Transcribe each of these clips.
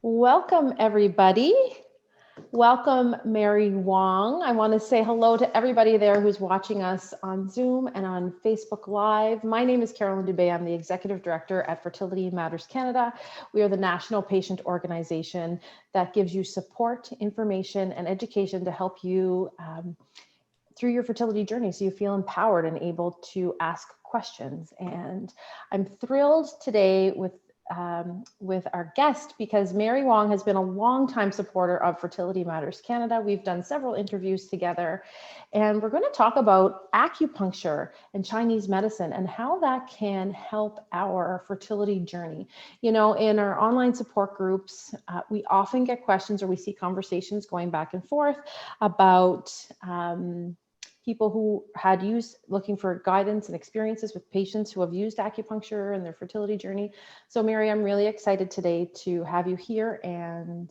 Welcome, everybody. Welcome, Mary Wong. I want to say hello to everybody there who's watching us on Zoom and on Facebook Live. My name is Carolyn Dubé. I'm the Executive Director at Fertility Matters Canada. We are the national patient organization that gives you support, information, and education to help you through your fertility journey so you feel empowered and able to ask questions. And I'm thrilled today with our guest because Mary Wong has been a longtime supporter of Fertility Matters Canada. We've done several interviews together, and we're going to talk about acupuncture and Chinese medicine and how that can help our fertility journey. You know, in our online support groups, we often get questions or we see conversations going back and forth about people who had looking for guidance and experiences with patients who have used acupuncture in their fertility journey. So Mary, I'm really excited today to have you here and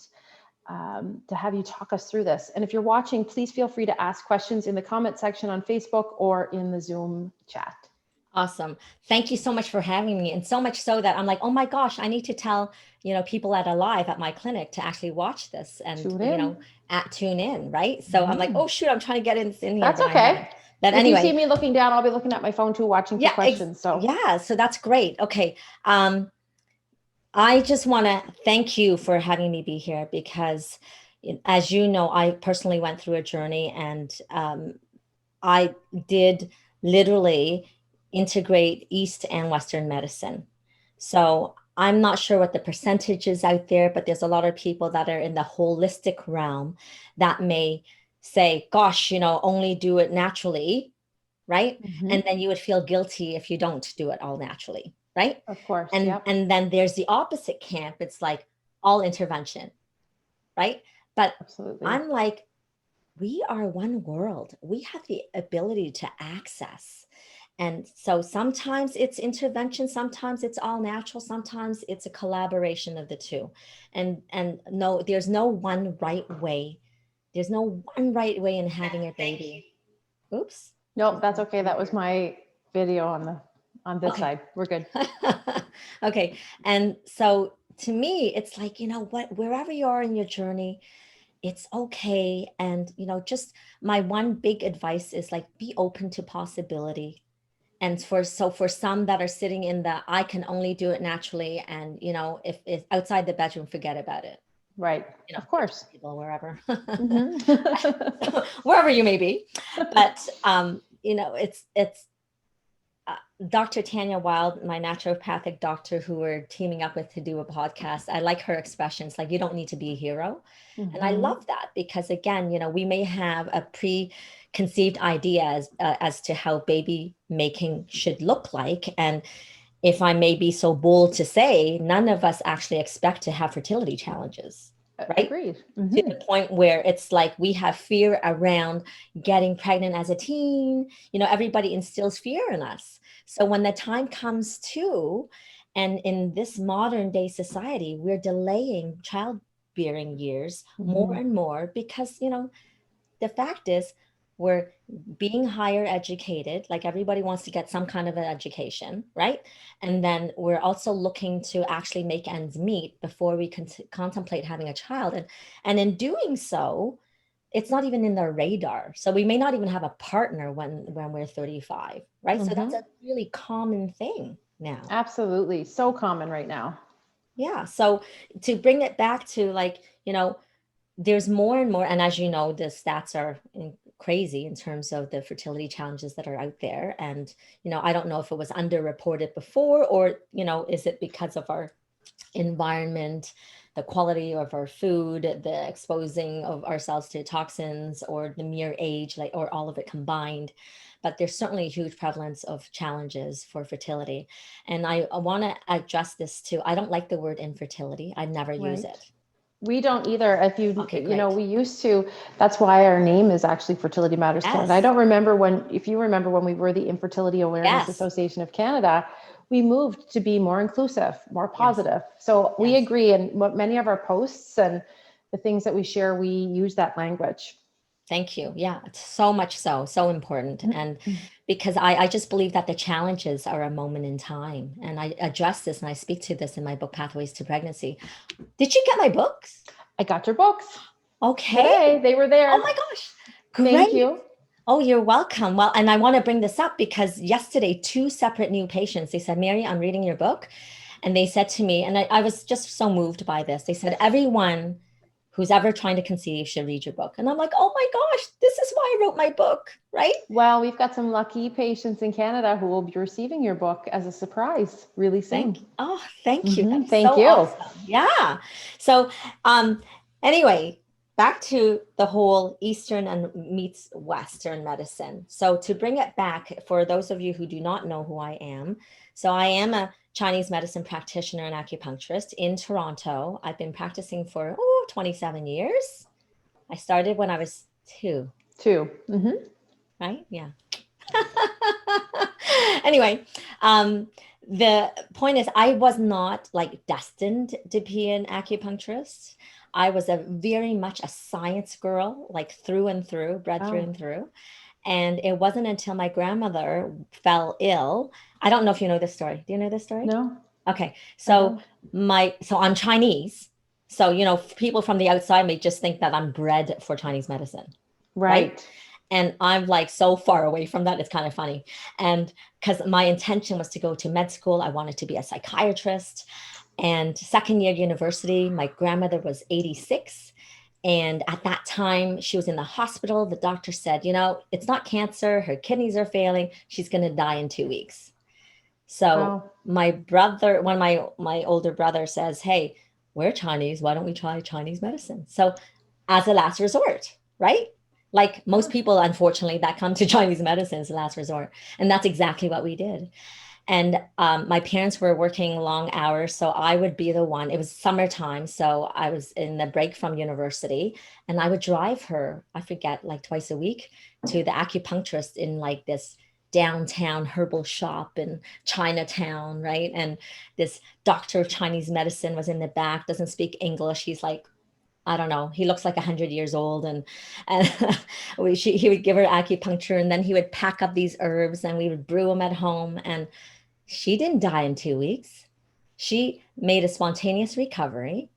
to have you talk us through this. And if you're watching, please feel free to ask questions in the comment section on Facebook or in the Zoom chat. Awesome. Thank you so much for having me. And so much so that I'm like, oh my gosh, I need to tell, people that are live at my clinic to actually watch this and, tune in. Right. So I'm like, oh shoot, I'm trying to get in here. That's okay. But anyway, if you see me looking down, I'll be looking at my phone too, watching for questions. So that's great. Okay. I just want to thank you for having me be here because as you know, I personally went through a journey and I did literally integrate East and Western medicine. So I'm not sure what the percentage is out there, but there's a lot of people that are in the holistic realm that may say, gosh, only do it naturally, right? Mm-hmm. And then you would feel guilty if you don't do it all naturally, right? Of course. And then there's the opposite camp. It's like all intervention, right? But absolutely. I'm like, we are one world. We have the ability to access. And so sometimes it's intervention, sometimes it's all natural, sometimes it's a collaboration of the two. And no, there's no one right way. There's no one right way in having a baby. Oops. Nope, that's okay. That was my video on this side. We're good. Okay. And so to me, it's like, wherever you are in your journey, it's okay. And, just my one big advice is like, be open to possibility. And for some that are sitting in the, I can only do it naturally. And, if it's outside the bedroom, forget about it. Right. Of course. People wherever, mm-hmm. Wherever you may be. But, it's Dr. Tanya Wild, my naturopathic doctor who we're teaming up with to do a podcast. I like her expressions, like, you don't need to be a hero. Mm-hmm. And I love that because again, we may have a preconceived idea as to how baby making should look like. And if I may be so bold to say, none of us actually expect to have fertility challenges. Right? Agreed. Mm-hmm. To the point where it's like we have fear around getting pregnant as a teen. Everybody instills fear in us. So when the time comes to, and in this modern day society, we're delaying childbearing years more and more because, the fact is we're being higher educated, like everybody wants to get some kind of an education, right? And then we're also looking to actually make ends meet before we can contemplate having a child. And in doing so, it's not even in their radar. So we may not even have a partner when we're 35, right? Mm-hmm. So that's a really common thing now. Absolutely. So common right now. Yeah. So to bring it back to like, there's more and more, and as you know, the stats are crazy in terms of the fertility challenges that are out there. And, I don't know if it was underreported before, or, is it because of our environment, the quality of our food, the exposing of ourselves to toxins, or the mere age, or all of it combined. But there's certainly a huge prevalence of challenges for fertility. And I want to address this too. I don't like the word infertility. I never use it. We don't either. If you, we used to, that's why our name is actually Fertility Matters Canada. I don't remember if you remember when we were the Infertility Awareness Association of Canada, we moved to be more inclusive, more positive. So we agree. And what many of our posts and the things that we share, we use that language. Thank you. Yeah, it's so much so important. And because I just believe that the challenges are a moment in time. And I address this and I speak to this in my book, Pathways to Pregnancy. Did you get my books? I got your books Okay. today. They were there. Oh my gosh. Thank Great. you. Oh, you're welcome. Well, and I want to bring this up because yesterday, two separate new patients, they said, Mary, I'm reading your book. And they said to me, and I was just so moved by this. They said, everyone who's ever trying to conceive should read your book. And I'm like, oh my gosh, this is why I wrote my book, right? Well, we've got some lucky patients in Canada who will be receiving your book as a surprise really soon. Thank you. That's Thank so you. awesome. Yeah. So anyway, back to the whole Eastern and meets Western medicine. So to bring it back, for those of you who do not know who I am, so I am a Chinese medicine practitioner and acupuncturist in Toronto. I've been practicing for 27 years. I started when I was 2. 2. Right? Yeah. Anyway, the point is, I was not like destined to be an acupuncturist. I was very much a science girl, like through and through, bred through and through. And it wasn't until my grandmother fell ill. I don't know if you know this story. Do you know this story? No. Okay. So I'm Chinese. So, people from the outside may just think that I'm bred for Chinese medicine. Right. And I'm like so far away from that. It's kind of funny. And because my intention was to go to med school, I wanted to be a psychiatrist. And second year university, my grandmother was 86. And at that time, she was in the hospital. The doctor said, it's not cancer. Her kidneys are failing. She's going to die in 2 weeks. So my brother, one of my older brother says, hey, we're Chinese. Why don't we try Chinese medicine? So as a last resort, right? Like most people, unfortunately, that come to Chinese medicine is the last resort. And that's exactly what we did. And my parents were working long hours. So I would be the one. It was summertime. So I was in the break from university. And I would drive her, I forget, like twice a week to the acupuncturist in like this downtown herbal shop in Chinatown, right? And this doctor of Chinese medicine was in the back, doesn't speak English. He's like, I don't know. He looks like 100 years old, and he would give her acupuncture, and then he would pack up these herbs, and we would brew them at home. And she didn't die in 2 weeks. She made a spontaneous recovery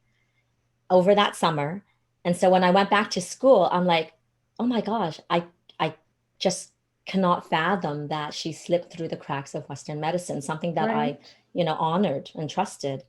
over that summer. And so when I went back to school, I'm like, oh my gosh, I just cannot fathom that she slipped through the cracks of Western medicine, something that I honored and trusted.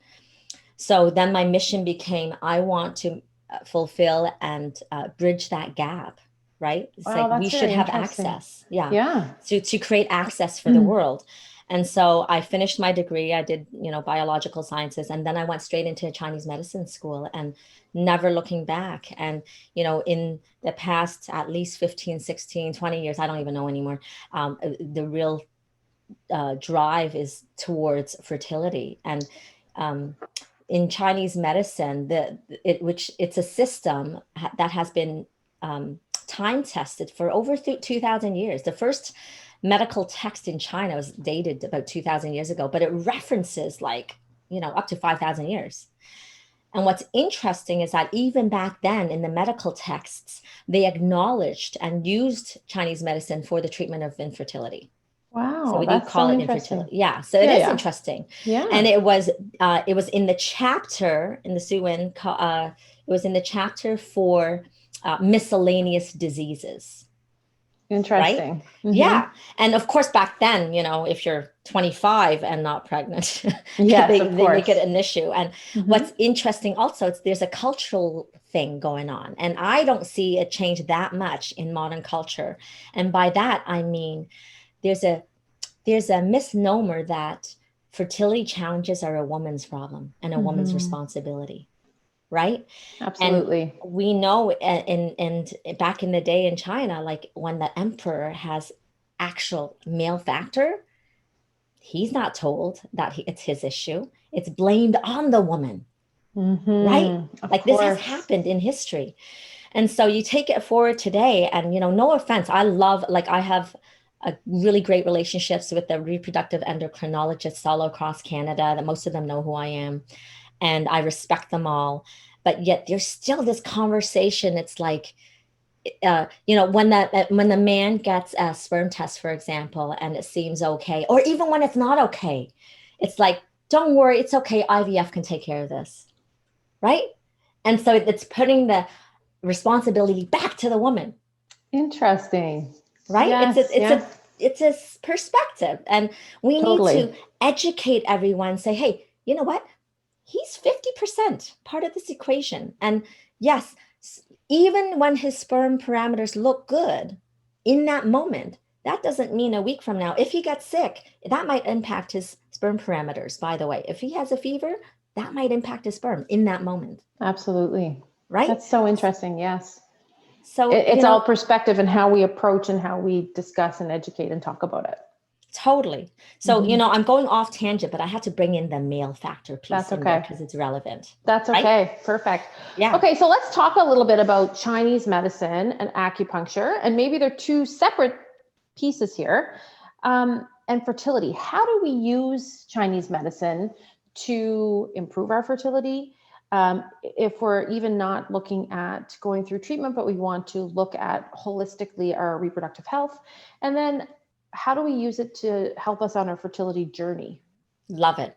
So then my mission became, I want to fulfill and bridge that gap, right? It's like we should have access. Yeah. To create access for the world. And so I finished my degree. I did, biological sciences. And then I went straight into Chinese medicine school and never looking back. And, in the past, at least 15, 16, 20 years, I don't even know anymore. The real drive is towards fertility. And in Chinese medicine, it's a system that has been time tested for over 2,000 years. The first medical text in China was dated about 2,000 years ago, but it references up to 5,000 years. And what's interesting is that even back then in the medical texts, they acknowledged and used Chinese medicine for the treatment of infertility. Wow. So we do call it infertility. Yeah. So it is interesting. Yeah. And it was in the chapter in the Suwen, it was in the chapter for miscellaneous diseases. Interesting. Right? Yeah. And of course, back then, if you're 25 and not pregnant, they make it an issue. And what's interesting also, there's a cultural thing going on. And I don't see it change that much in modern culture. And by that, I mean, there's a misnomer that fertility challenges are a woman's problem and a woman's responsibility, right? Absolutely. And we know, and back in the day in China, like when the emperor has actual male factor, he's not told that it's his issue. It's blamed on the woman, right? Like this has happened in history. And so you take it forward today and, no offense, I have a really great relationships with the reproductive endocrinologists all across Canada, that most of them know who I am, and I respect them all. But yet there's still this conversation. It's like, when the man gets a sperm test, for example, and it seems okay, or even when it's not okay, it's like, don't worry, it's okay. IVF can take care of this, right? And so it's putting the responsibility back to the woman, Interesting. right? Yes, yes, It's a perspective, and we need to totally. educate everyone. Say, hey, you know what? He's 50% part of this equation, and yes, even when his sperm parameters look good in that moment, that doesn't mean a week from now, if he gets sick, that might impact his sperm parameters. By the way, if he has a fever, that might impact his sperm in that moment, Absolutely. right? That's so interesting. Yes. So, It's all perspective and how we approach and how we discuss and educate and talk about it. totally. So, I'm going off tangent, but I had to bring in the male factor piece That's in there okay. because it's relevant. That's right? okay. Perfect. Yeah. Okay, so let's talk a little bit about Chinese medicine and acupuncture, and maybe they're two separate pieces here. And fertility. How do we use Chinese medicine to improve our fertility? If we're even not looking at going through treatment, but we want to look at holistically our reproductive health, and then how do we use it to help us on our fertility journey? Love it.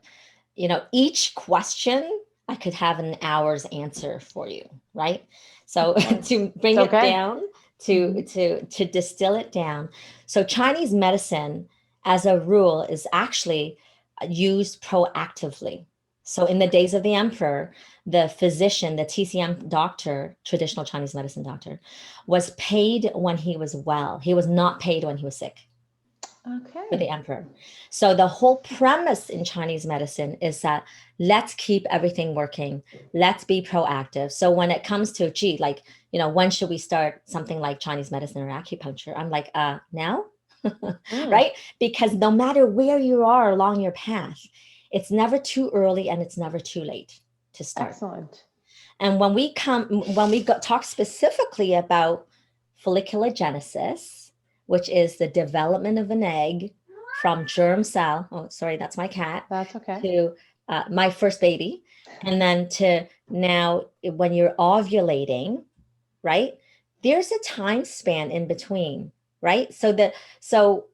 Each question I could have an hour's answer for you, right? So to bring it Okay. down, to distill it down. So Chinese medicine, as a rule, is actually used proactively. So in the days of the emperor, the physician, the TCM doctor, traditional Chinese medicine doctor, was paid when he was well. He was not paid when he was sick for the Okay. emperor. So the whole premise in Chinese medicine is that let's keep everything working. Let's be proactive. So when it comes to, when should we start something like Chinese medicine or acupuncture? I'm like, now, right? Because no matter where you are along your path, it's never too early and it's never too late to start. Excellent. And when we talk specifically about follicular genesis, which is the development of an egg from germ cell. Oh, sorry, that's my cat. That's okay. To my first baby. And then to now, when you're ovulating, right? There's a time span in between, right? So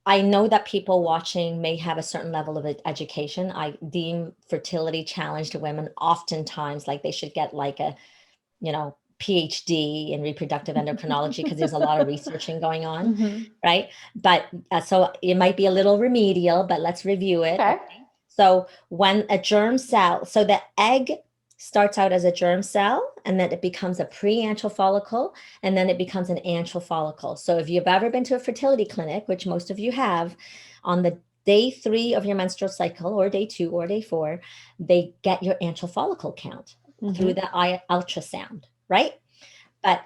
I know that people watching may have a certain level of education. I deem fertility challenged women oftentimes like they should get like a, PhD in reproductive endocrinology because there's a lot of researching going on, right? But so it might be a little remedial, but let's review it. Okay. So when a germ cell, so the egg starts out as a germ cell and then it becomes a preantral follicle and then it becomes an antral follicle. So if you've ever been to a fertility clinic, which most of you have, on the day 3 of your menstrual cycle or day 2 or day 4, they get your antral follicle count through the ultrasound, right? But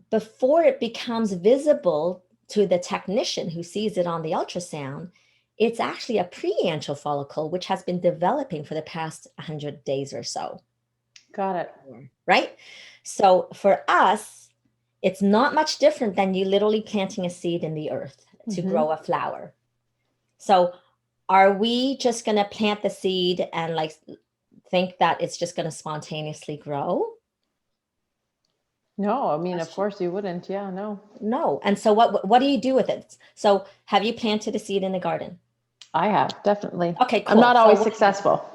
before it becomes visible to the technician who sees it on the ultrasound, it's actually a preantral follicle, which has been developing for the past 100 days or so. Got it. Right? So for us, it's not much different than you literally planting a seed in the earth to grow a flower. So are we just going to plant the seed and like think that it's just going to spontaneously grow? No, I mean, of course you wouldn't. Yeah, no. No. And so what do you do with it? So have you planted a seed in the garden? I have, definitely. Okay, cool. I'm not always successful.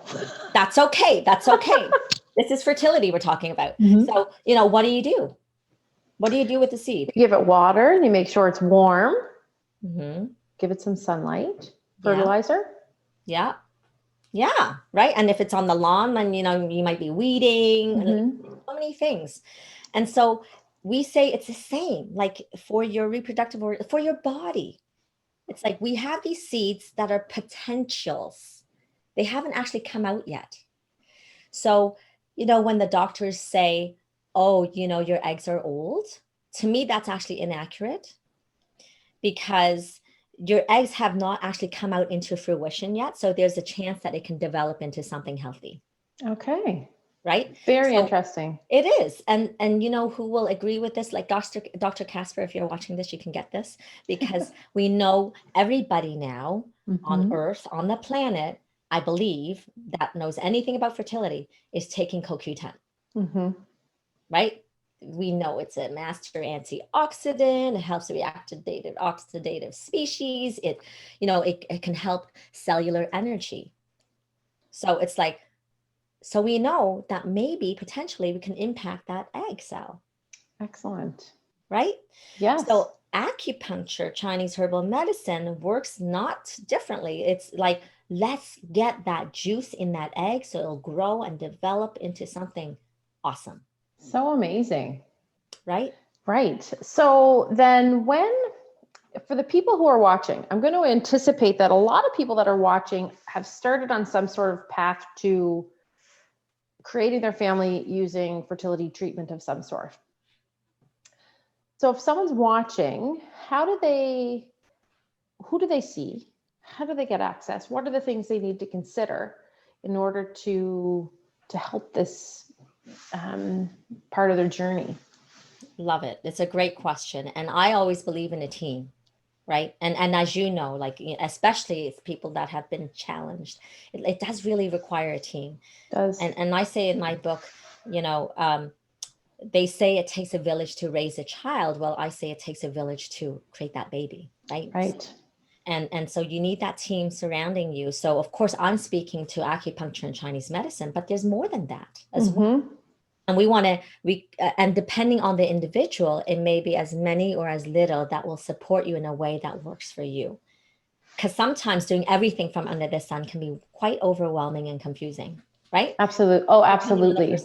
That's okay. That's okay. This is fertility we're talking about. So, what do you do? What do you do with the seed? You give it water and you make sure it's warm. Mm-hmm. Give it some sunlight, fertilizer. Yeah. Yeah. Right. And if it's on the lawn, then, you might be weeding, so many things. And so we say it's the same, like for your reproductive or for your body. It's like we have these seeds that are potentials. They haven't actually come out yet. So, when the doctors say, oh, your eggs are old, to me, that's actually inaccurate because your eggs have not actually come out into fruition yet. So there's a chance that it can develop into something healthy. Okay. Right? Very interesting. It is. And who will agree with this? Like Dr. Casper, if you're watching this, you can get this because we know everybody now on Earth, on the planet, I believe, that knows anything about fertility is taking CoQ10. Right? we know it's a master antioxidant. It helps reactivate oxidative species. It can help cellular energy. So it's like, so we know that maybe potentially we can impact that egg cell. Excellent. Right? Yes. So acupuncture, Chinese herbal medicine, works not differently. It's like, let's get that juice in that egg so it'll grow and develop into something awesome. So amazing. Right? Right. So then for the people who are watching, I'm going to anticipate that a lot of people that are watching have started on some sort of path to creating their family using fertility treatment of some sort. So if someone's watching, who do they see? How do they get access? What are the things they need to consider in order to help this part of their journey? Love it. It's a great question. And I always believe in a team, right? And as you know, like, especially if people that have been challenged, it does really require a team. Does. And I say in my book, they say it takes a village to raise a child. Well, I say it takes a village to create that baby, right? Right. And so you need that team surrounding you. So of course I'm speaking to acupuncture and Chinese medicine, but there's more than that as well. And and depending on the individual, it may be as many or as little that will support you in a way that works for you. Because sometimes doing everything from under the sun can be quite overwhelming and confusing, right? Absolutely. Oh, absolutely.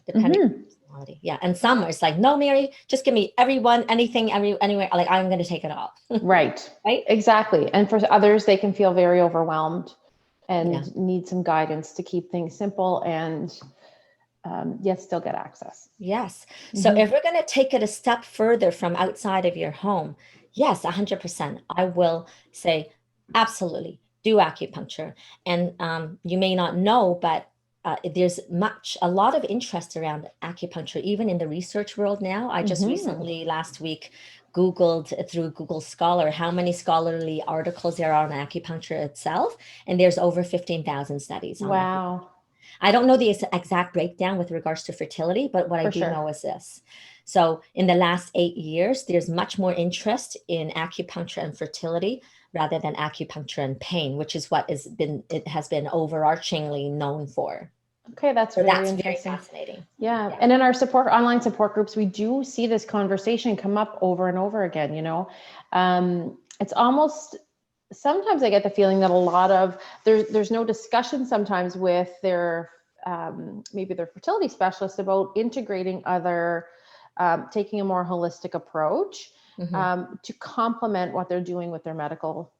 Depending on the personality. Yeah. And some it's like, no, Mary, just give me everyone, anything, anywhere. Like, I'm going to take it all. Right. Right. Exactly. And for others, they can feel very overwhelmed and need some guidance to keep things simple and yet still get access. Yes. So if we're going to take it a step further from outside of your home, yes, 100%. I will say, absolutely, do acupuncture. And you may not know, but there's a lot of interest around acupuncture, even in the research world now. I just recently, last week, Googled through Google Scholar how many scholarly articles there are on acupuncture itself. And there's over 15,000 studies on Wow. I don't know the exact breakdown with regards to fertility, but what I do know is this. So in the last 8 years, there's much more interest in acupuncture and fertility rather than acupuncture and pain, which is what it has been overarchingly known for. Okay, that's very interesting. Very fascinating. Yeah. And in our online support groups, we do see this conversation come up over and over again. It's almost, sometimes I get the feeling that a lot of there's no discussion sometimes with their maybe their fertility specialist about integrating taking a more holistic approach to complement what they're doing with their medical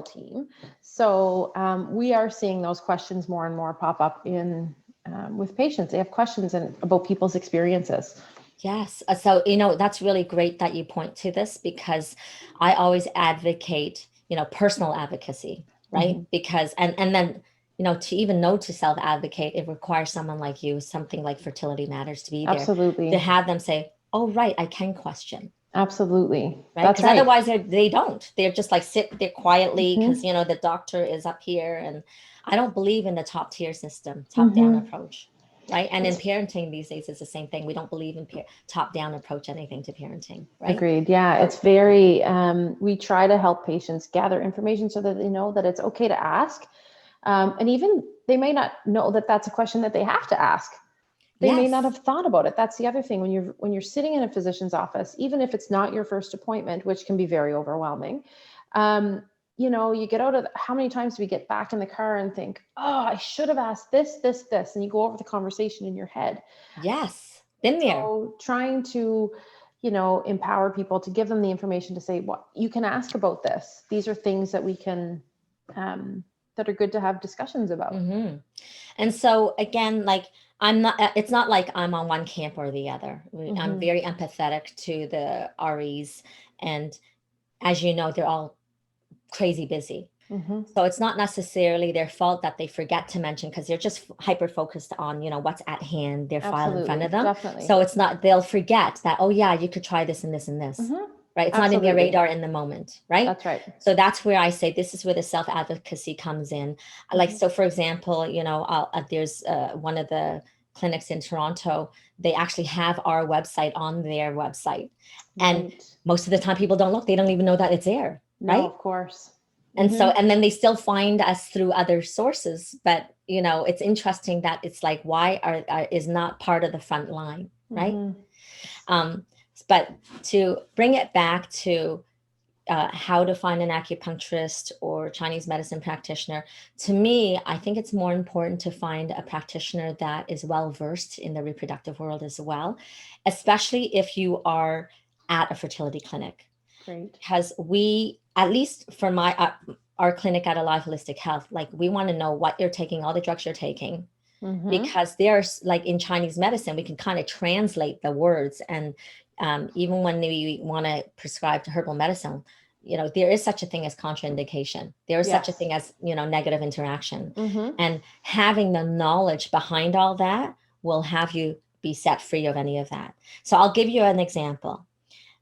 team. So we are seeing those questions more and more pop up with patients. They have questions about people's experiences. Yes. So, that's really great that you point to this, because I always advocate, personal advocacy, right? Because, and then, to even know to self-advocate, it requires someone like you, something like Fertility Matters, to be there. Absolutely. To have them say, oh, right, I can question. Absolutely. Right. Because otherwise they don't. They're just like sit there quietly because, the doctor is up here. And I don't believe in the top tier system, top down approach. Right. And in parenting these days, it's the same thing. We don't believe in top down approach anything to parenting. Right. Agreed. Yeah. It's very, we try to help patients gather information so that they know that it's okay to ask. And even they may not know that that's a question that they have to ask. They may not have thought about it. That's the other thing. When you're sitting in a physician's office, even if it's not your first appointment, which can be very overwhelming, you get out of how many times do we get back in the car and think, oh, I should have asked this, and you go over the conversation in your head. Yes. Been there. So trying to, empower people, to give them the information to say, what you can ask about this. These are things that we can, that are good to have discussions about. And so again, like, it's not like I'm on one camp or the other. I'm very empathetic to the REs. And as you know, they're all crazy busy. So it's not necessarily their fault that they forget to mention, because they're just hyper focused on, what's at hand, their file in front of them. Definitely. So it's not, they'll forget that, oh yeah, you could try this and this and this. Right. It's not in their radar in the moment. Right. That's right. So that's where I say this is where the self-advocacy comes in. Like, so for example, there's one of the clinics in Toronto, they actually have our website on their website. And Right. most of the time people don't look, they don't even know that it's there, No, right? of course. And so, and then they still find us through other sources. But, you know, it's interesting that it's like, why is not part of the front line, right? Um, but to bring it back to how to find an acupuncturist or Chinese medicine practitioner, to me, I think it's more important to find a practitioner that is well versed in the reproductive world as well, especially if you are at a fertility clinic. Great. Because we, at least for our clinic at Alive Holistic Health, like we want to know what you're taking, all the drugs you're taking, because there's like in Chinese medicine, we can kind of translate the words. And even when we want to prescribe herbal medicine, you know, there is such a thing as contraindication. There is such a thing as, you know, negative interaction. And having the knowledge behind all that will have you be set free of any of that. So I'll give you an example.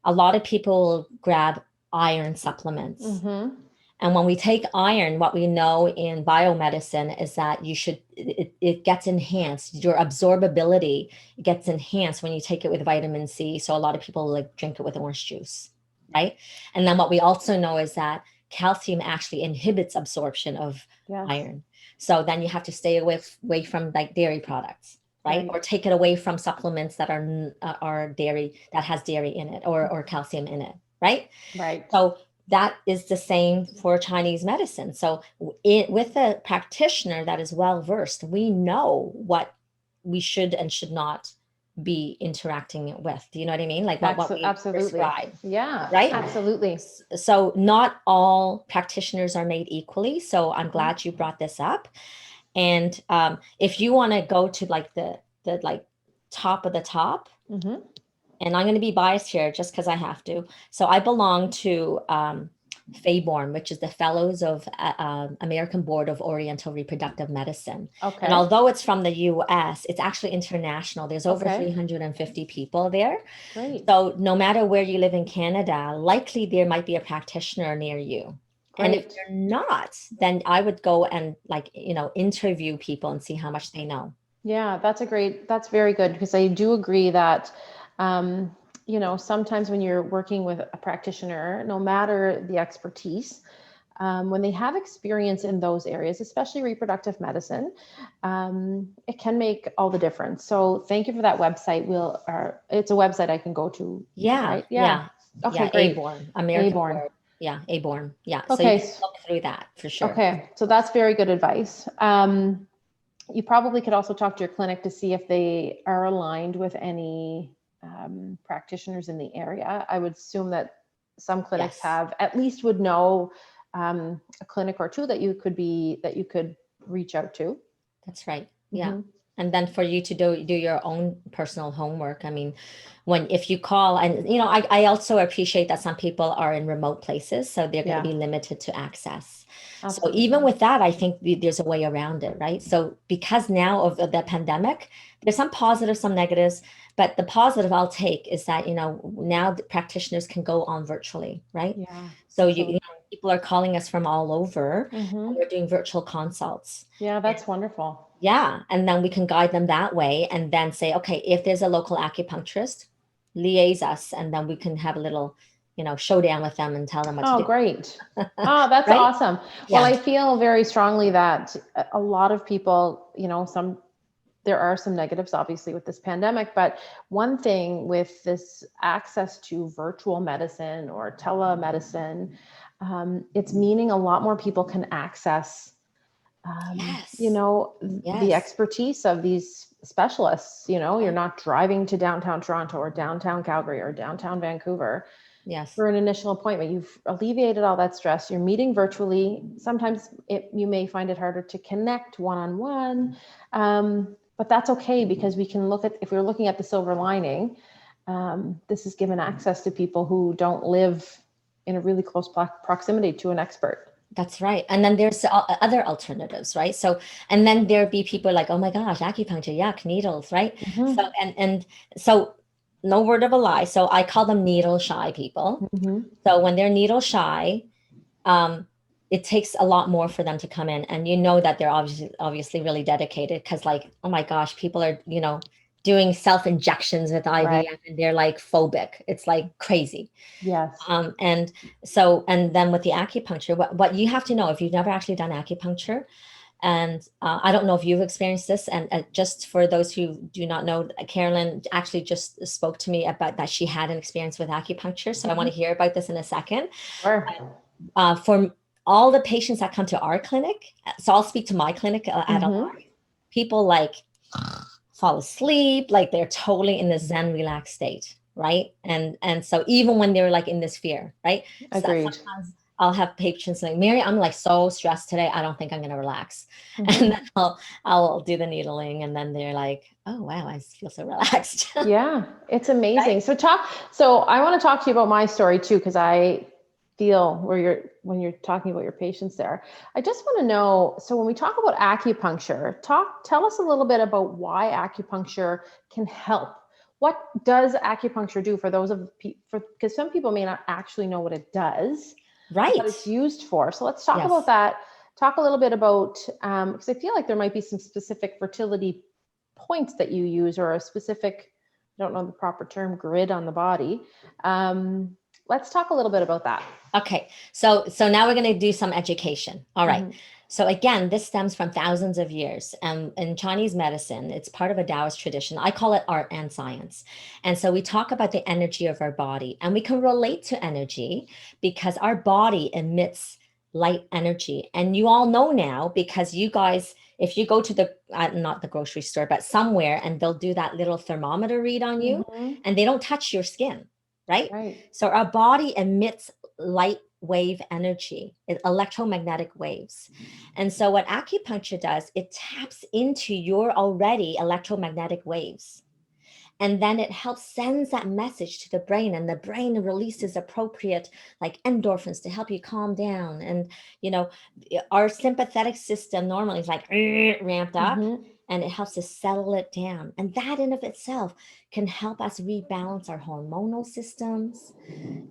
A lot of people grab iron supplements. And when we take iron, what we know in biomedicine is that it gets enhanced. Your absorbability gets enhanced when you take it with vitamin C. So a lot of people like drink it with orange juice, right? And then what we also know is that calcium actually inhibits absorption of iron. So then you have to stay away from like dairy products, right? Or take it away from supplements that are dairy, that has dairy in it or calcium in it, right? Right. So that is the same for Chinese medicine. So with a practitioner that is well versed, we know what we should and should not be interacting with. Do you know what I mean? Like what we prescribe. Yeah, right? Absolutely. So not all practitioners are made equally. So I'm glad you brought this up. And if you want to go to like the like top of the top, and I'm going to be biased here just because I have to. So I belong to FABORM, which is the Fellows of American Board of Oriental Reproductive Medicine. Okay. And although it's from the US, it's actually international. There's over 350 people there. Great. So no matter where you live in Canada, likely there might be a practitioner near you. Great. And if you're not, then I would go and like, you know, interview people and see how much they know. Yeah, that's very good, because I do agree that, you know, sometimes when you're working with a practitioner, no matter the expertise, when they have experience in those areas, especially reproductive medicine, it can make all the difference. So thank you for that website. It's a website I can go to. Yeah. Right? Yeah. Okay, great. ABORM, American ABORM. Board. Yeah, ABORM. Yeah. Okay. So you can look through that for sure. Okay. So that's very good advice. You probably could also talk to your clinic to see if they are aligned with any practitioners in the area. I would assume that some clinics at least would know a clinic or two that you could reach out to. That's right. Yeah. And then for you to do your own personal homework. I mean, if you call, and you know, I also appreciate that some people are in remote places, so they're going to be limited to access. Absolutely. So even with that, I think there's a way around it, right? So because now of the pandemic, there's some positives, some negatives, but the positive I'll take is that, you know, now the practitioners can go on virtually, right? Yeah. So you know, people are calling us from all over, and we're doing virtual consults. Yeah, that's wonderful. Yeah. And then we can guide them that way and then say, okay, if there's a local acupuncturist, liaise us, and then we can have a little, you know, showdown with them and tell them what to do. Oh, great. Oh, that's Right? awesome. Well, I feel very strongly that a lot of people, you know, there are some negatives obviously with this pandemic, but one thing with this access to virtual medicine or telemedicine, it's meaning a lot more people can access you know, the expertise of these specialists. You know, you're not driving to downtown Toronto or downtown Calgary or downtown Vancouver for an initial appointment. You've alleviated all that stress. You're meeting virtually. Sometimes you may find it harder to connect one-on-one, but that's okay, because we can if we're looking at the silver lining, this is given access to people who don't live in a really close proximity to an expert. That's right. And then there's other alternatives, right? So, and then there'd be people like, oh my gosh, acupuncture, yuck, needles, right? So, and so no word of a lie. So I call them needle shy people. So when they're needle shy, it takes a lot more for them to come in, and you know that they're obviously really dedicated, because like, oh my gosh, people are, doing self injections with Right. IVF, and they're like phobic. It's like crazy. Yes. And so, and then with the acupuncture, what you have to know, if you've never actually done acupuncture, and I don't know if you've experienced this, and just for those who do not know, Carolyn actually just spoke to me about that she had an experience with acupuncture. So I want to hear about this in a second. Sure. For all the patients that come to our clinic, so I'll speak to my clinic at a lot. People like fall asleep, like they're totally in the Zen relaxed state, right? And so even when they're like in this fear, right? So Agreed. sometimes I'll have patients like, Mary, I'm like so stressed today, I don't think I'm gonna relax. Mm-hmm. And then I'll do the needling, and then they're like, oh wow, I feel so relaxed. Yeah, it's amazing. Right? So I want to talk to you about my story too, because I feel when you're talking about your patients there. I just want to know, so when we talk about acupuncture, tell us a little bit about why acupuncture can help. What does acupuncture do for those because some people may not actually know what it does, what Right. it's used for. So let's talk about Yes. that. Talk a little bit about, because I feel like there might be some specific fertility points that you use, or a specific, I don't know the proper term, grid on the body. Let's talk a little bit about that. Okay. So now we're going to do some education. All right. Mhm. So again, this stems from thousands of years. In Chinese medicine, it's part of a Taoist tradition. I call it art and science. And so we talk about the energy of our body, and we can relate to energy because our body emits light energy. And you all know now, because you guys, if you go to the, not the grocery store, but somewhere, and they'll do that little thermometer read on you, Mhm. and they don't touch your skin, right? Right. So our body emits light wave energy, electromagnetic waves. And so what acupuncture does, it taps into your already electromagnetic waves. And then it helps sends that message to the brain, and the brain releases appropriate like endorphins to help you calm down. And our sympathetic system normally is like ramped up, Mhm. and it helps to settle it down. And that in of itself can help us rebalance our hormonal systems.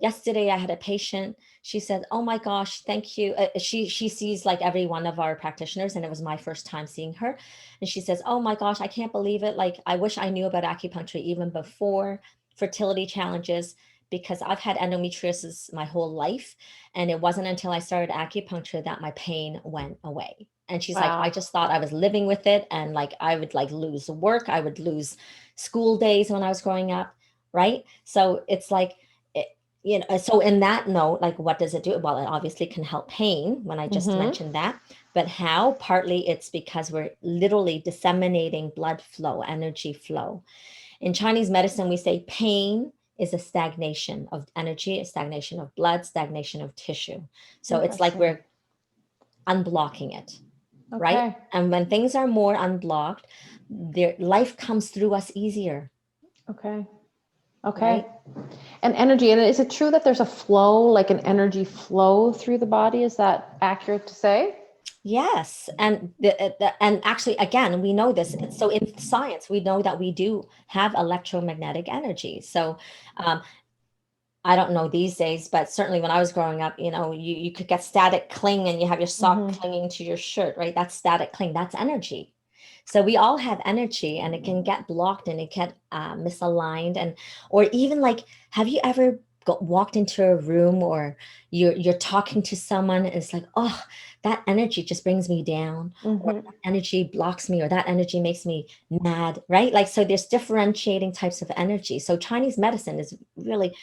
Yesterday I had a patient. She said, oh my gosh, thank you. She sees like every one of our practitioners, and it was my first time seeing her. And she says, oh my gosh, I can't believe it. Like, I wish I knew about acupuncture even before fertility challenges, because I've had endometriosis my whole life, and it wasn't until I started acupuncture that my pain went away. And she's like, I Wow. just thought I was living with it, and like I would like lose work, I would lose school days when I was growing up, right? So it's like, so in that note, like, what does it do? Well, it obviously can help pain, when I just Mhm. mentioned that. But how? Partly it's because we're literally disseminating blood flow, energy flow. In Chinese medicine, we say pain is a stagnation of energy, a stagnation of blood, stagnation of tissue. So it's like Interesting. we're unblocking it, right? Okay. And when things are more unblocked, their life comes through us easier, Okay. Okay. right? And energy, and is it true that there's a flow, like an energy flow through the body? Is that accurate to say? Yes, and and actually, again, we know this. So in science, we know that we do have electromagnetic energy. So um, I don't know these days, but certainly when I was growing up, you could get static cling, and you have your sock Mhm. clinging to your shirt, right? That's static cling. That's energy. So we all have energy, and it can get blocked, and it can misaligned, and or even like, have you ever walked into a room, or you're talking to someone, and it's like, oh, that energy just brings me down, or Mhm. that energy blocks me, or that energy makes me mad, right? Like, so there's differentiating types of energy. So Chinese medicine is really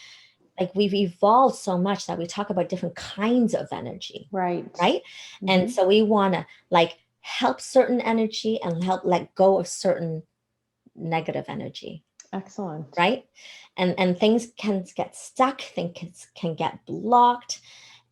like, we've evolved so much that we talk about different kinds of energy, Right. right? And Mhm. so we want to like help certain energy and help let go of certain negative energy, Excellent. right? And things can get stuck, things can get blocked.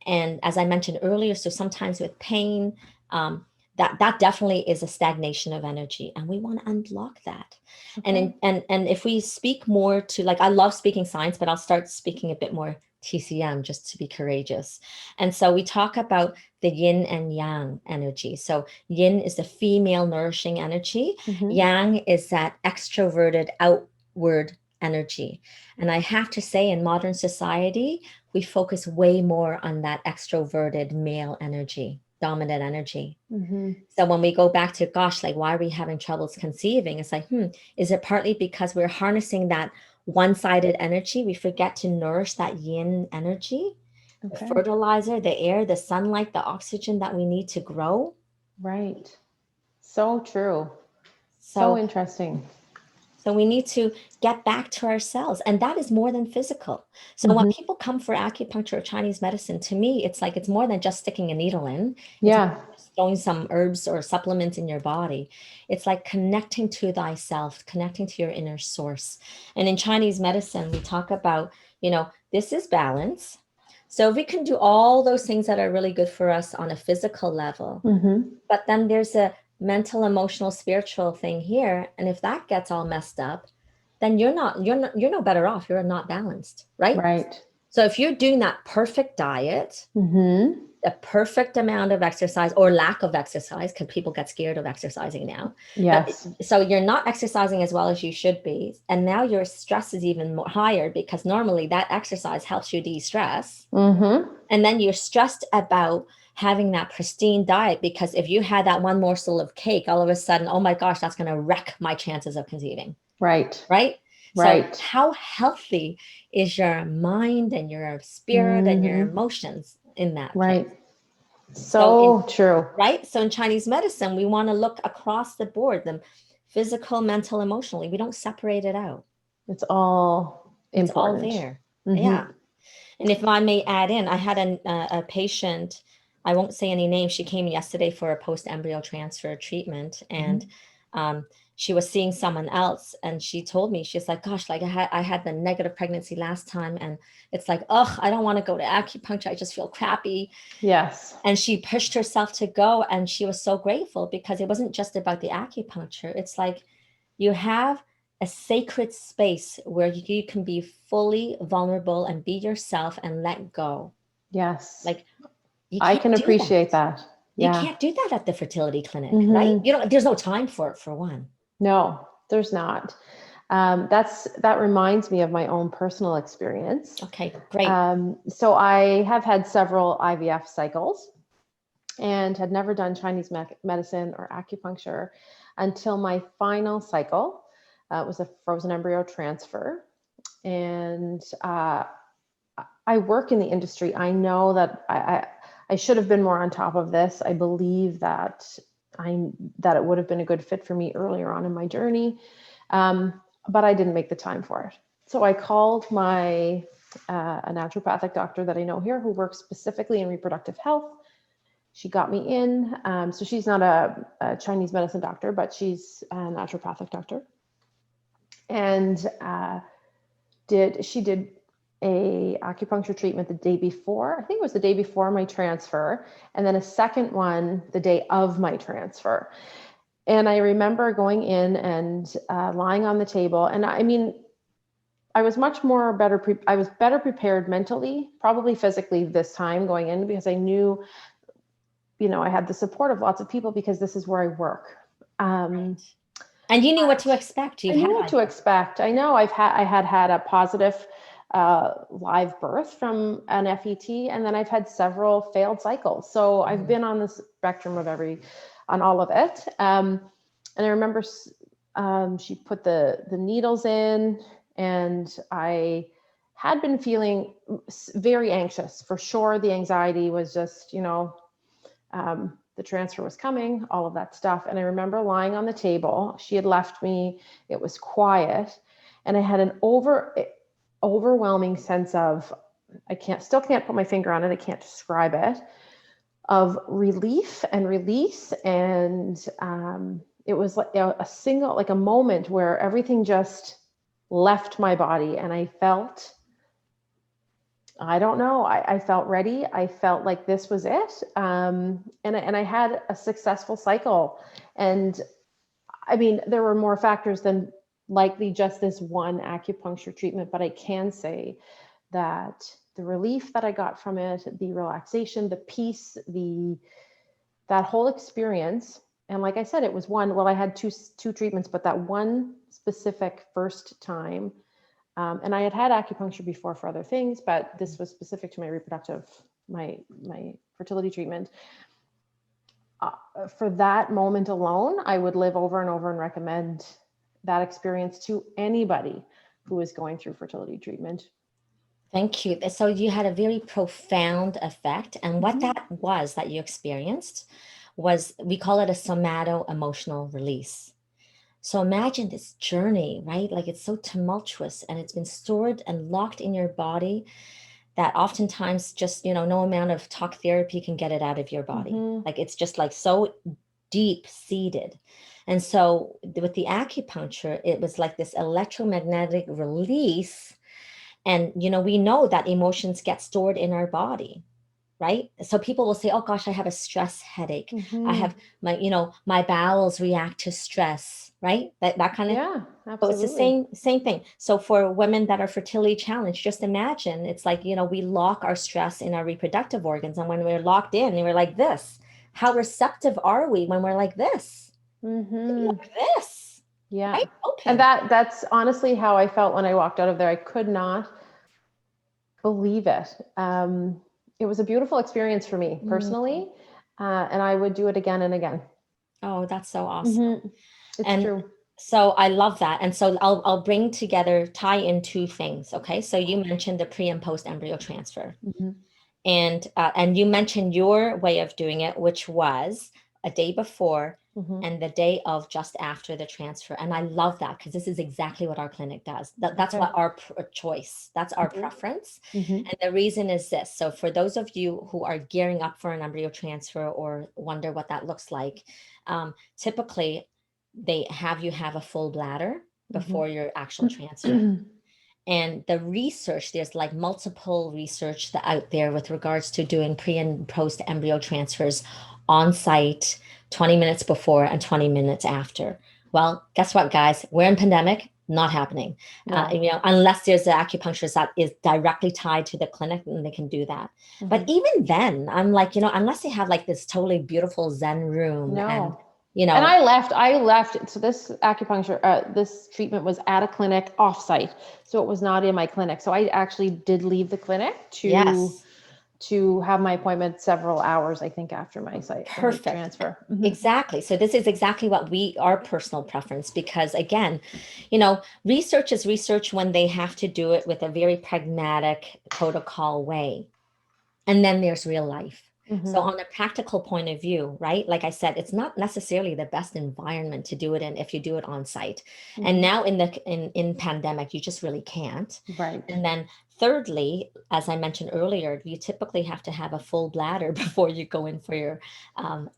And as I mentioned earlier, so sometimes with pain, um, that definitely is a stagnation of energy, and we want to unblock that. And Okay. and if we speak more to, like, I love speaking science, but I'll start speaking a bit more TCM just to be courageous. And so we talk about the yin and yang energy. So yin is the female nourishing energy, Mhm. yang is that extroverted outward energy. And I have to say, in modern society, we focus way more on that extroverted male energy, dominant energy. Mm-hmm. So when we go back to, gosh, like, why are we having troubles conceiving? It's like, is it partly because we're harnessing that one-sided energy? We forget to nourish that yin energy, the Okay. fertilizer, the air, the sunlight, the oxygen that we need to grow. Right. So true. So So, interesting. so we need to get back to ourselves. And that is more than physical. So when Mm-hmm. people come for acupuncture or Chinese medicine, to me, it's like it's more than just sticking a needle in. It's Yeah. just throwing some herbs or supplements in your body. It's like connecting to thyself, connecting to your inner source. And in Chinese medicine, we talk about, this is balance. So we can do all those things that are really good for us on a physical level. Mm-hmm. But then there's a mental, emotional, spiritual thing here. And if that gets all messed up, then you're no better off. You're not balanced, right? Right. So if you're doing that perfect diet, Mm-hmm. the perfect amount of exercise or lack of exercise, because people get scared of exercising now. But Yes. so you're not exercising as well as you should be. And now your stress is even more higher because normally that exercise helps you de-stress. Mm-hmm. And then you're stressed about having that pristine diet because if you had that one morsel of cake, all of a sudden, oh my gosh, that's going to wreck my chances of conceiving. Right. Right. So, Right. how healthy is your mind and your spirit and your Mm-hmm. emotions in that place? Right. So, So true. right. So, in Chinese medicine, we want to look across the board, the physical, mental, emotionally. We don't separate it out. It's all It's all important. there. Yeah. Mm-hmm. And if I may add in, I had a patient, I won't say any names. She came yesterday for a post embryo transfer treatment, and um, she was seeing someone else. And she told me, she's like, gosh, like I had the negative pregnancy last time. And it's like, oh, I don't want to go to acupuncture. I just feel crappy. Yes. And she pushed herself to go. And she was so grateful because it wasn't just about the acupuncture. It's like you have a sacred space where you can be fully vulnerable and be yourself and let go. Yes. Like you I can't can do appreciate that. that. You Yeah. can't do that at the fertility clinic, right? Mm-hmm. There's no time for it, for one. No, there's not. That reminds me of my own personal experience. Okay, great. So I have had several IVF cycles and had never done Chinese medicine or acupuncture until my final cycle. It was a frozen embryo transfer. And I work in the industry. I know that I should have been more on top of this. I believe that it would have been a good fit for me earlier on in my journey, but I didn't make the time for it. So I called a naturopathic doctor that I know here who works specifically in reproductive health. She got me in. So she's not a Chinese medicine doctor, but she's a naturopathic doctor. And she did a acupuncture treatment the day before. I think it was the day before my transfer, and then a second one the day of my transfer. And I remember going in and lying on the table. And I mean, I was I was better prepared mentally, probably physically this time going in because I knew, I had the support of lots of people because this is where I work. Right. And you knew what to expect. I You've knew had what to expect. I know I had a positive live birth from an FET, and then I've had several failed cycles. So I've been on the spectrum of on all of it. And I remember she put the needles in, and I had been feeling very anxious for sure. The anxiety was just, the transfer was coming, all of that stuff. And I remember lying on the table. She had left me. It was quiet, and I had an overwhelming sense of, still can't put my finger on it. I can't describe it, of relief and release. And it was like a moment where everything just left my body, and I felt, I don't know. I felt ready. I felt like this was it. And I had a successful cycle. And I mean, there were more factors than likely just this one acupuncture treatment, but I can say that the relief that I got from it, the relaxation, the peace, that whole experience. And like I said, it was I had two treatments, but that one specific first time, And I had had acupuncture before for other things, but this was specific to my fertility treatment. For that moment alone, I would live over and over and recommend that experience to anybody who is going through fertility treatment. Thank you. So you had a very profound effect. And what Mhm. that was that you experienced was, we call it a somato-emotional release. So imagine this journey, right? Like it's so tumultuous and it's been stored and locked in your body that oftentimes just, no amount of talk therapy can get it out of your body. Mhm. Like it's just like so deep seated. And so with the acupuncture, it was like this electromagnetic release. And, we know that emotions get stored in our body, right? So people will say, oh gosh, I have a stress headache. I Mhm. have my bowels react to stress, right? That kind of. Yeah, So it's the absolutely. same thing. So for women that are fertility challenged, just imagine it's like, we lock our stress in our reproductive organs. And when we're locked in, and we're like this, how receptive are we when we're like this? Mhm. Like this, Yeah. right? And Open. that's honestly how I felt when I walked out of there. I could not believe it. It was a beautiful experience for me Mm. personally, and I would do it again and again. Oh, that's so awesome. Mm-hmm. It's And true. so I love that. And so I'll bring together, tie in two things. Okay. So you mentioned the pre and post embryo transfer. Mm-hmm. And you mentioned your way of doing it, which was a day before Mm-hmm. and the day of just after the transfer. And I love that because this is exactly what our clinic does. That's Okay. what our choice, that's our preference. Mm-hmm. And the reason is this. So for those of you who are gearing up for an embryo transfer or wonder what that looks like, typically they have you have a full bladder before your actual transfer. Mm-hmm. And the research, there's like multiple research out there with regards to doing pre and post embryo transfers on site 20 minutes before and 20 minutes after. Well, guess what, guys? We're in pandemic, not happening. No. Unless there's an acupuncturist that is directly tied to the clinic, and they can do that. But Mm-hmm. even then, I'm like, unless they have like this totally beautiful Zen room and, No. you And know, I left. So this this treatment was at a clinic offsite. So it was not in my clinic. So I actually did leave the clinic yes. to have my appointment several hours, I think, after my Perfect. transfer. Mm-hmm. Exactly. So this is exactly what our personal preference, because again, research is research when they have to do it with a very pragmatic protocol way. And then there's real life. So Mm-hmm. on a practical point of view, right? Like I said, it's not necessarily the best environment to do it in if you do it on site. And Mm-hmm. now in pandemic, you just really can't. Right. And then thirdly, as I mentioned earlier, you typically have to have a full bladder before you go in for your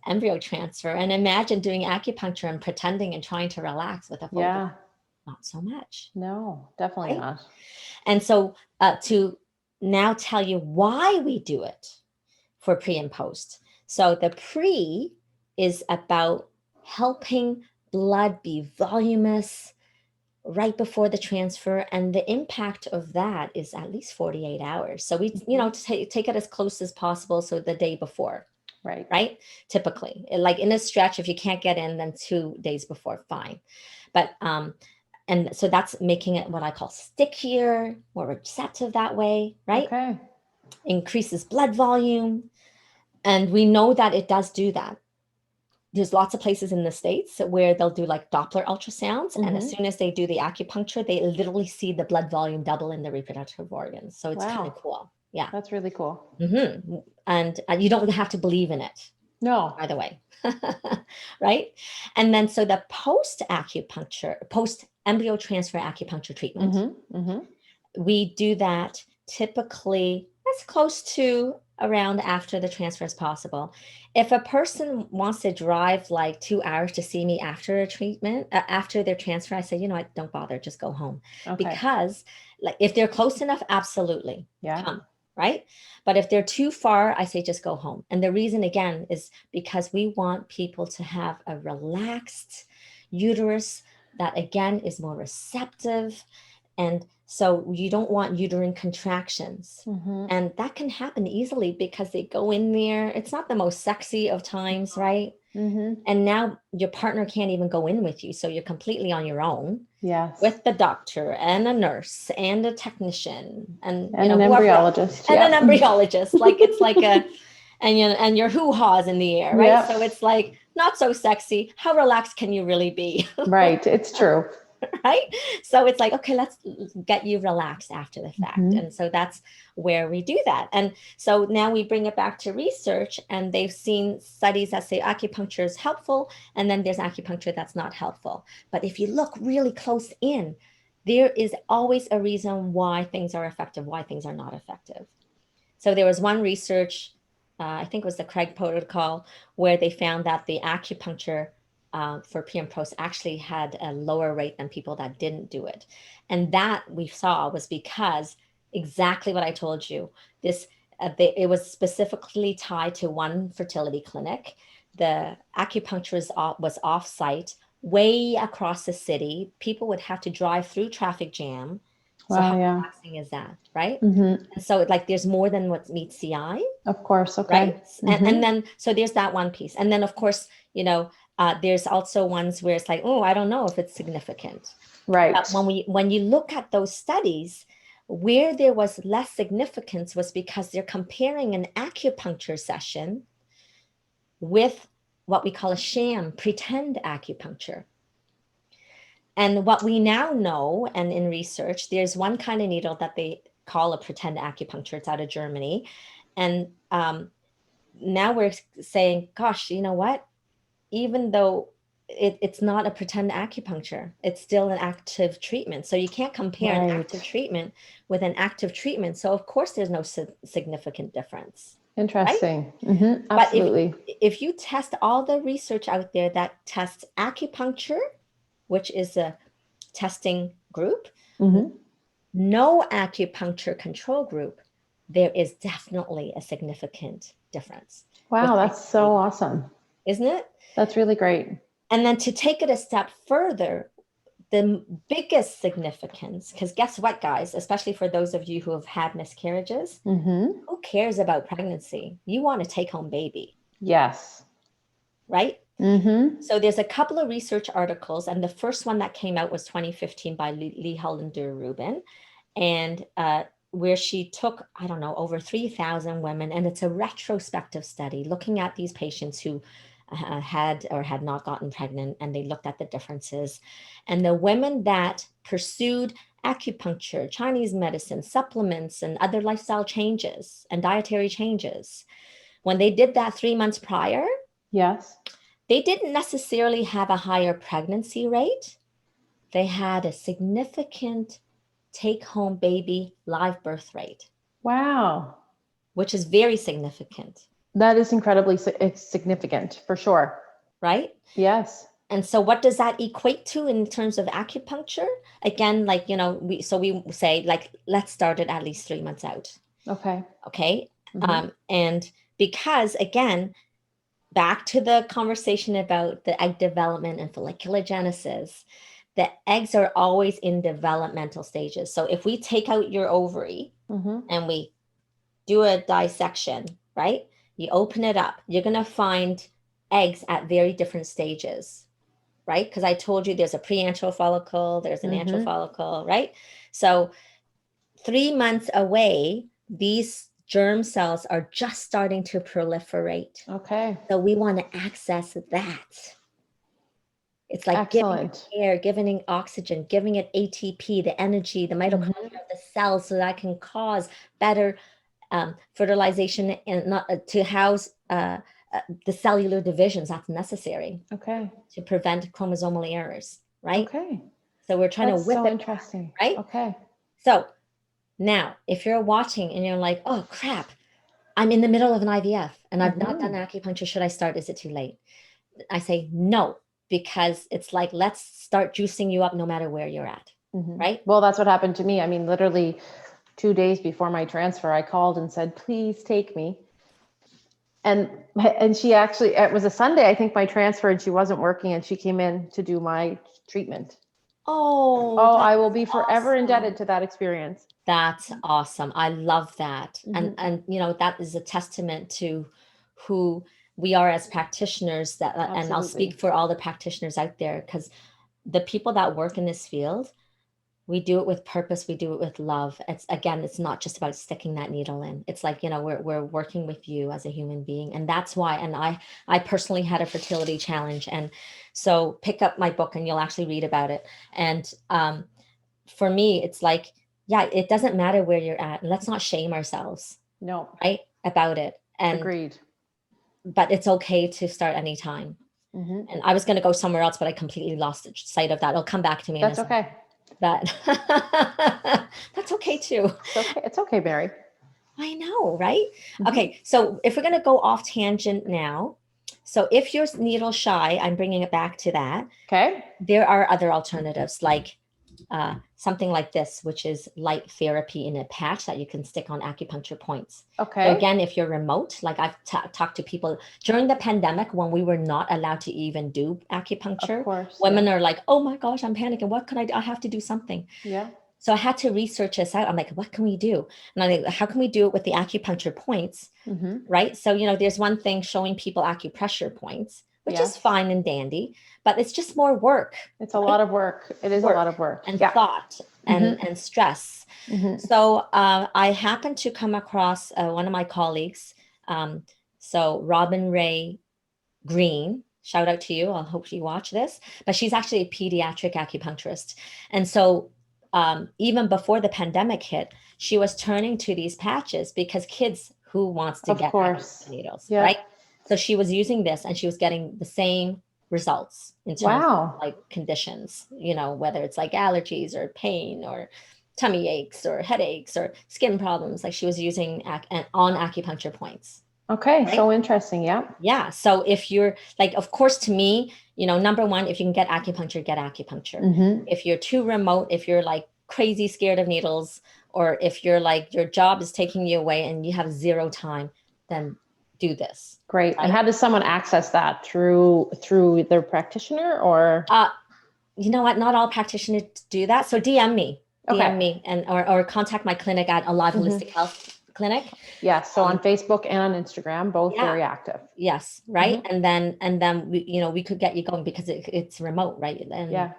embryo transfer. And imagine doing acupuncture and pretending and trying to relax with a full bladder. Yeah. Not so much, No, definitely right? not. And so to now tell you why we do it for pre and post. So the pre is about helping blood be voluminous right before the transfer, and the impact of that is at least 48 hours. So we Mm-hmm. take it as close as possible, so the day before, Right. right? Typically, like in a stretch, if you can't get in, then 2 days before, fine. But and so that's making it what I call stickier, more receptive that way, right? Okay. Increases blood volume, and we know that it does do that. There's lots of places in the States where they'll do like Doppler ultrasounds. And as Mm-hmm. soon as they do the acupuncture, they literally see the blood volume double in the reproductive organs. So it's kind of Wow. cool. Yeah. That's really cool. And you don't have to believe in it, No. by the way. Right. And then so the post embryo transfer acupuncture treatment, Mm-hmm. Mm-hmm. we do that typically as close to around after the transfer as possible. If a person wants to drive like 2 hours to see me after a treatment, after their transfer, I say, I don't bother, just go home. Okay. Because like if they're close enough, absolutely Yeah. come, right? But if they're too far, I say just go home. And the reason again is because we want people to have a relaxed uterus that again is more receptive, and so you don't want uterine contractions. Mm-hmm. And that can happen easily because they go in there. It's not the most sexy of times, right? And now your partner can't even go in with you. So you're completely on your own. Yes. With the doctor and a nurse and a technician and an embryologist. And an embryologist. Like it's like and your hoo-ha's in the air, right? Yep. So it's like not so sexy. How relaxed can you really be? Right. It's true. Right? So it's like, okay, let's get you relaxed after the fact. And so that's where we do that. And so now we bring it back to research, and they've seen studies that say acupuncture is helpful, and then there's acupuncture that's not helpful. But if you look really close in, there is always a reason why things are effective, why things are not effective. So there was one research, I think it was the Craig protocol, where they found that the acupuncture for pre and post actually had a lower rate than people that didn't do it. And that we saw was because exactly what I told you. It was specifically tied to one fertility clinic. The acupuncturist was off-site, way across the city. People would have to drive through traffic jam. So how relaxing is that, right? And so like there's more than what meets the eye. Of course. Okay. Right. And then, so there's that one piece. And then of course, there's also ones where it's like, oh, I don't know if it's significant. Right. But when you look at those studies, where there was less significance was because they're comparing an acupuncture session with what we call a sham, pretend acupuncture. And what we now know, and in research, there's one kind of needle that they call a pretend acupuncture. It's out of Germany. And now we're saying, gosh, you know what? Even though it's not a pretend acupuncture, it's still an active treatment. So you can't compare an active treatment with an active treatment. So of course there's no significant difference. Interesting. Right? Absolutely. But if you test all the research out there that tests acupuncture, which is a testing group, no acupuncture control group, there is definitely a significant difference. Wow, that's so awesome. Isn't it? That's really great. And then to take it a step further, the biggest significance, because guess what, guys, especially for those of you who have had miscarriages, who cares about pregnancy? You want a take-home baby. Yes. Right? So there's a couple of research articles, and the first one that came out was 2015 by Lee Hollander Rubin, and where she took, I don't know, over 3,000 women, and it's a retrospective study looking at these patients who had or had not gotten pregnant, and they looked at the differences. And the women that pursued acupuncture, Chinese medicine, supplements, and other lifestyle changes and dietary changes, when they did that 3 months prior, yes, they didn't necessarily have a higher pregnancy rate. They had a significant take-home baby live birth rate. Wow. Which is very significant. That is incredibly significant, for sure. Right? Yes. And so what does that equate to in terms of acupuncture? Again, like, we say, like, let's start it at least 3 months out. Okay. Okay. And because, again, back to the conversation about the egg development and folliculogenesis, the eggs are always in developmental stages. So if we take out your ovary and we do a dissection, right? You open it up, you're going to find eggs at very different stages, right? Because I told you there's a preantral follicle, there's an antral follicle, right? So 3 months away, these germ cells are just starting to proliferate. Okay. So we want to access that. It's like excellent. Giving it air, giving it oxygen, giving it ATP, the energy, the mitochondria of the cells, so that can cause better fertilization and not to house the cellular divisions that's necessary. Okay. To prevent chromosomal errors, right? Okay. So we're trying to whip it. Interesting. Back, right? Okay. So now, if you're watching and you're like, oh crap, I'm in the middle of an IVF and I've not done acupuncture, should I start? Is it too late? I say no, because it's like, let's start juicing you up no matter where you're at, right? Well, that's what happened to me. I mean, literally 2 days before my transfer, I called and said, please take me. And she actually, it was a Sunday, I think, my transfer, and she wasn't working, and she came in to do my treatment. Oh, I will be forever indebted to that experience. That's awesome. I love that. And that is a testament to who we are as practitioners that, and I'll Absolutely. speak for all the practitioners out there, because the people that work in this field, we do it with purpose, we do it with love. It's, again, it's not just about sticking that needle in. It's like, you know, we're working with you as a human being. And that's why, and I personally had a fertility challenge, and so pick up my book and you'll actually read about it. And for me, it's like, yeah, it doesn't matter where you're at, and let's not shame ourselves, No. right, about it. And Agreed. but it's okay to start anytime. Hmm. And I was going to go somewhere else, but I completely lost sight of that. It'll come back to me in a That's second. okay. But that's okay too. It's okay. It's okay, Mary. I know, right? Mhm. Okay, so if we're going to go off tangent now, so if you're needle shy, I'm bringing it back to that. Okay. There are other alternatives, like something like this, which is light therapy in a patch that you can stick on acupuncture points. So Okay. again, if you're remote, like I've talked to people during the pandemic when we were not allowed to even do acupuncture. Of course. Women are like, oh my gosh, I'm panicking. What could I do? I have to do something. Yeah. So I had to research this out. I'm like, what can we do? And I'm like, how can we do it with the acupuncture points? Hmm. Right. So, you know, there's one thing showing people acupressure points, which is Yes. fine and dandy, but it's just more work. It's a lot of work. It is a lot of work. And Yeah. thought and stress. Hmm. So I happened to come across one of my colleagues. So Robin Ray Green, shout out to you. I hope you watch this. But she's actually a pediatric acupuncturist. And so even before the pandemic hit, she was turning to these patches because kids, who wants to Of get course. acupuncture needles, Yeah. right? So she was using this and she was getting the same results in terms Wow. of like conditions, you know, whether it's like allergies or pain or tummy aches or headaches or skin problems. Like she was using on acupuncture points. Okay. Right? So interesting. Yeah. Yeah. So if you're like, of course, to me, you know, number one, if you can get acupuncture, get acupuncture. Hmm. If you're too remote, if you're like crazy scared of needles, or if you're like your job is taking you away and you have zero time, then do this. Great. Right? And how does someone access that through their practitioner or? You know what? Not all practitioners do that. So DM me, Okay. DM me, and or contact my clinic at Alive Holistic Health Clinic. Yes. So on Facebook and on Instagram, both Yeah. very active. Yes, right. And then we, you know, we could get you going because it's remote, right? And Yeah.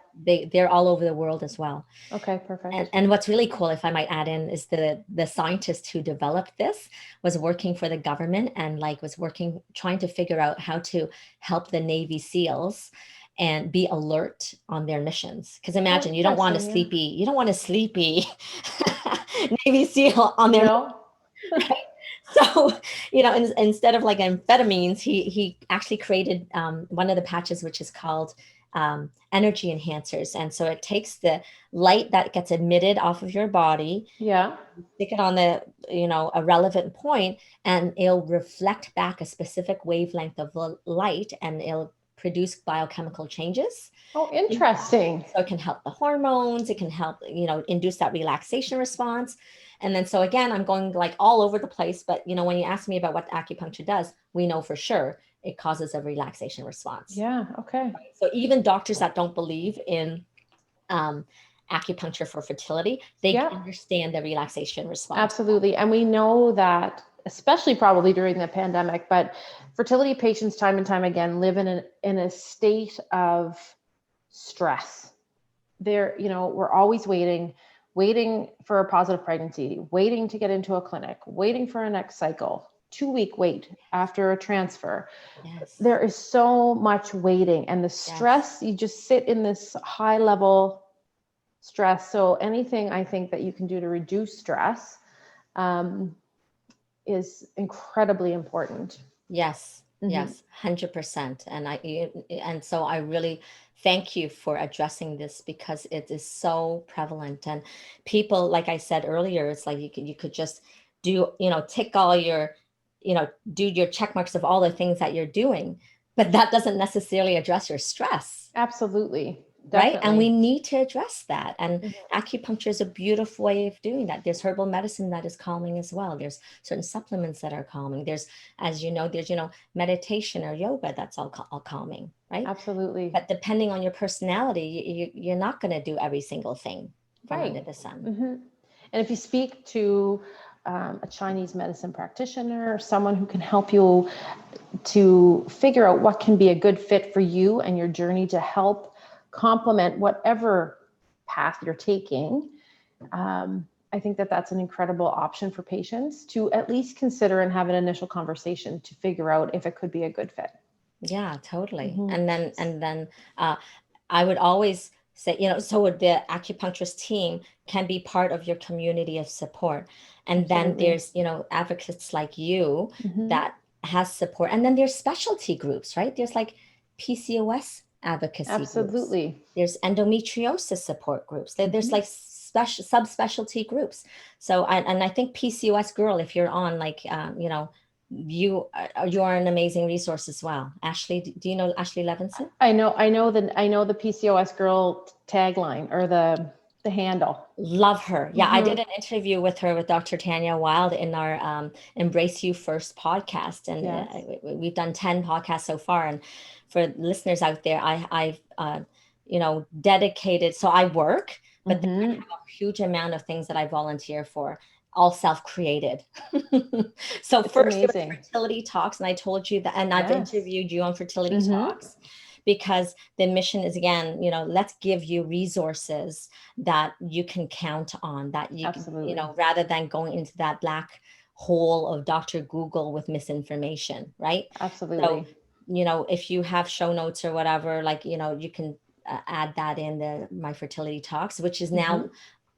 they're all over the world as well. Okay. Perfect. And what's really cool, if I might add in, is the scientist who developed this was working for the government and like was working trying to figure out how to help the Navy SEALs and be alert on their missions. Because imagine you don't want a sleepy Navy SEAL on their right? So, you know, instead of like amphetamines, he actually created one of the patches, which is called energy enhancers. And so it takes the light that gets emitted off of your body, Yeah. stick it on the, you know, a relevant point, and it'll reflect back a specific wavelength of light, and it'll produce biochemical changes. Oh, interesting. So it can help the hormones, it can help, you know, induce that relaxation response. And then, so again, I'm going like all over the place, but you know, when you ask me about what acupuncture does, we know for sure it causes a relaxation response. Yeah. Okay. So even doctors that don't believe in acupuncture for fertility, they understand the relaxation response. Absolutely. And we know that, especially probably during the pandemic, but fertility patients time and time again live in a state of stress. They're, you know, we're always waiting for a positive pregnancy, waiting to get into a clinic, waiting for a next cycle, 2-week wait after a transfer. Yes. There is so much waiting, and the stress, you just sit in this high level stress. So anything I think that you can do to reduce stress is incredibly important. Yes. Yes, 100%. And so I really thank you for addressing this, because it is so prevalent. And people, like I said earlier, it's like you could just do, you know, tick all your, you know, do your check marks of all the things that you're doing, but that doesn't necessarily address your stress. Absolutely. Right. Definitely. And we need to address that. And acupuncture is a beautiful way of doing that. There's herbal medicine that is calming as well. There's certain supplements that are calming. There's, as you know, there's, you know, meditation or yoga that's all calming. Right. Absolutely. But depending on your personality, you're not going to do every single thing from under the sun. And if you speak to a Chinese medicine practitioner, someone who can help you to figure out what can be a good fit for you and your journey to help complement whatever path you're taking. I think that that's an incredible option for patients to at least consider and have an initial conversation to figure out if it could be a good fit. Yeah, totally. Mm-hmm. And then I would always say, so the acupuncturist team can be part of your community of support. And Absolutely. then there's, advocates like you Mm-hmm. that has support. And then there's specialty groups, right? There's like PCOS advocacy groups. Absolutely. There's endometriosis support groups. There's like special subspecialty groups. So, I think PCOS girl, if you're on like, you are an amazing resource as well. Ashley, do you know Ashley Levinson? I know the PCOS girl tagline or the handle. Love her. Yeah, I did an interview with her with Dr. Tanya Wild in our Embrace You First podcast, and Yes. We've done 10 podcasts so far. And for listeners out there, I've dedicated. So I work, but then I have a huge amount of things that I volunteer for, all self-created. So It's first it was amazing. fertility talks, and I told you that, and I've interviewed you on fertility talks, because the mission is, again, let's give you resources that you can count on, that you Absolutely. can, rather than going into that black hole of Dr. Google with misinformation, right? Absolutely. So, if you have show notes or whatever, like, you can add that in my fertility talks, which is now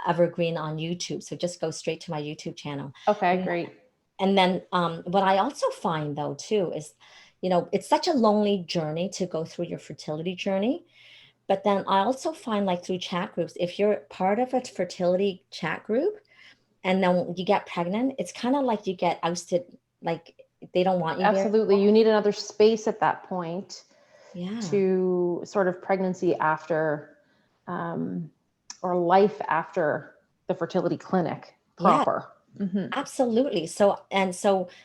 evergreen on YouTube. So just go straight to my YouTube channel. Okay, great. And then what I also find though too is, it's such a lonely journey to go through your fertility journey. But then I also find, like, through chat groups, if you're part of a fertility chat group and then you get pregnant, it's kind of like you get ousted, like they don't want you there. Absolutely. You need another space at that point. Yeah. To sort of pregnancy after or life after the fertility clinic proper. Yeah. Absolutely. So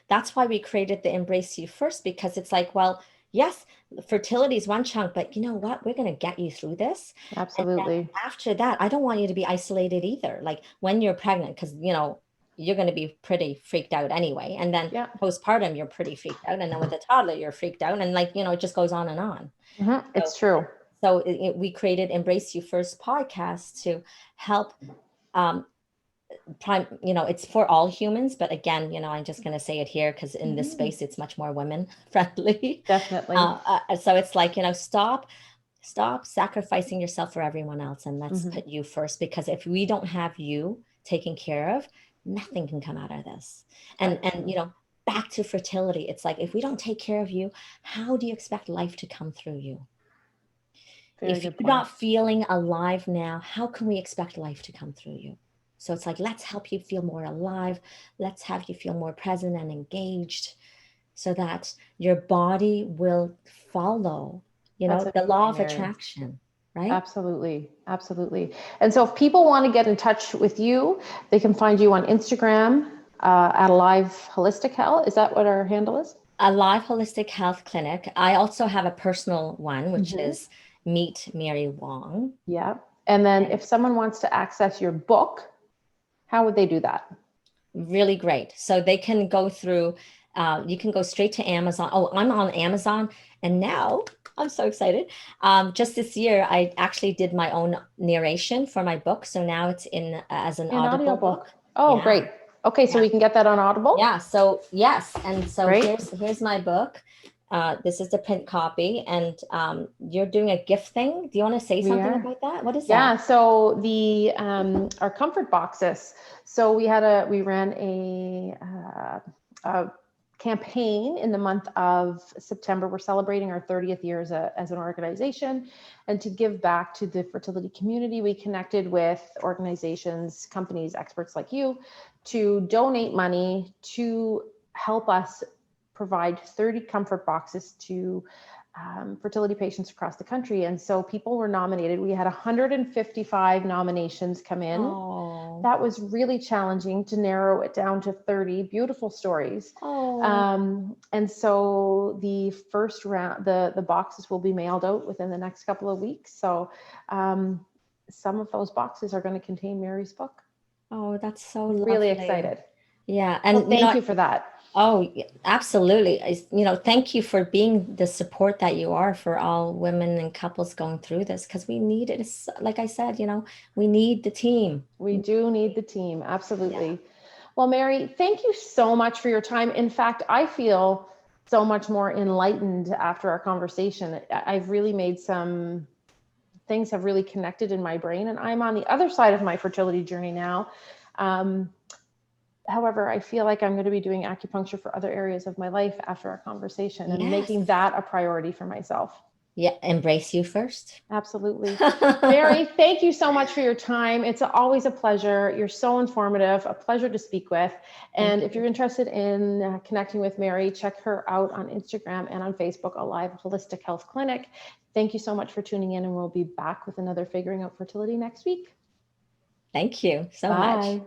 that's why we created the Embrace You First, because it's like, well, yes, fertility is one chunk, but you know what? We're going to get you through this. Absolutely. And after that, I don't want you to be isolated either. Like when you're pregnant, because, you're going to be pretty freaked out anyway. And then postpartum, you're pretty freaked out. And then with a toddler, you're freaked out. And like, it just goes on and on. It's true. So we created Embrace You First podcast to help it's for all humans, but again, I'm just going to say it here because in this space it's much more women friendly. Definitely. So it's like, stop sacrificing yourself for everyone else, and let's put you first, because if we don't have you taken care of, nothing can come out of this. And back to fertility, it's like, if we don't take care of you, how do you expect life to come through you? If you're not feeling alive now, how can we expect life to come through you? So it's like, let's help you feel more alive. Let's have you feel more present and engaged, so that your body will follow, the law of attraction, right? Absolutely. Absolutely. And so if people want to get in touch with you, they can find you on Instagram at Alive Holistic Health. Is that what our handle is? Alive Holistic Health Clinic. I also have a personal one, which is Meet Mary Wong. Yeah. And then if someone wants to access your book, how would they do that? Really great. So they can go through, you can go straight to Amazon. Oh, I'm on Amazon. And now I'm so excited. Just this year, I actually did my own narration for my book. So now it's in as an audible book. Oh, great. Okay. So we can get that on Audible? Yeah. So yes. And so here's my book. This is the print copy, and you're doing a gift thing. Do you want to say something about that? What is that? Yeah, so the our comfort boxes. So we ran a campaign in the month of September. We're celebrating our 30th year as an organization, and to give back to the fertility community, we connected with organizations, companies, experts like you, to donate money to help us provide 30 comfort boxes to fertility patients across the country. And so people were nominated. We had 155 nominations come in. Oh. That was really challenging to narrow it down to 30 beautiful stories. Oh. And so the first round, the boxes will be mailed out within the next couple of weeks. So some of those boxes are going to contain Mary's book. Oh, that's so lovely. Really excited. Yeah. Well, And, thank you for that. oh, absolutely. Thank you for being the support that you are for all women and couples going through this, because we need it. It's, like I said, we need the team. We do need the team. Yeah. Absolutely. Well, Mary, thank you so much for your time. In fact, I feel so much more enlightened after our conversation. I've really made some things have really connected in my brain, and I'm on the other side of my fertility journey now. However, I feel like I'm going to be doing acupuncture for other areas of my life after our conversation and Yes. making that a priority for myself. Yeah. Embrace you first. Absolutely. Mary, thank you so much for your time. It's always a pleasure. You're so informative, a pleasure to speak with. And if you're interested in connecting with Mary, check her out on Instagram and on Facebook, Alive Holistic Health Clinic. Thank you so much for tuning in, and we'll be back with another Figuring Out Fertility next week. Thank you so much. Bye.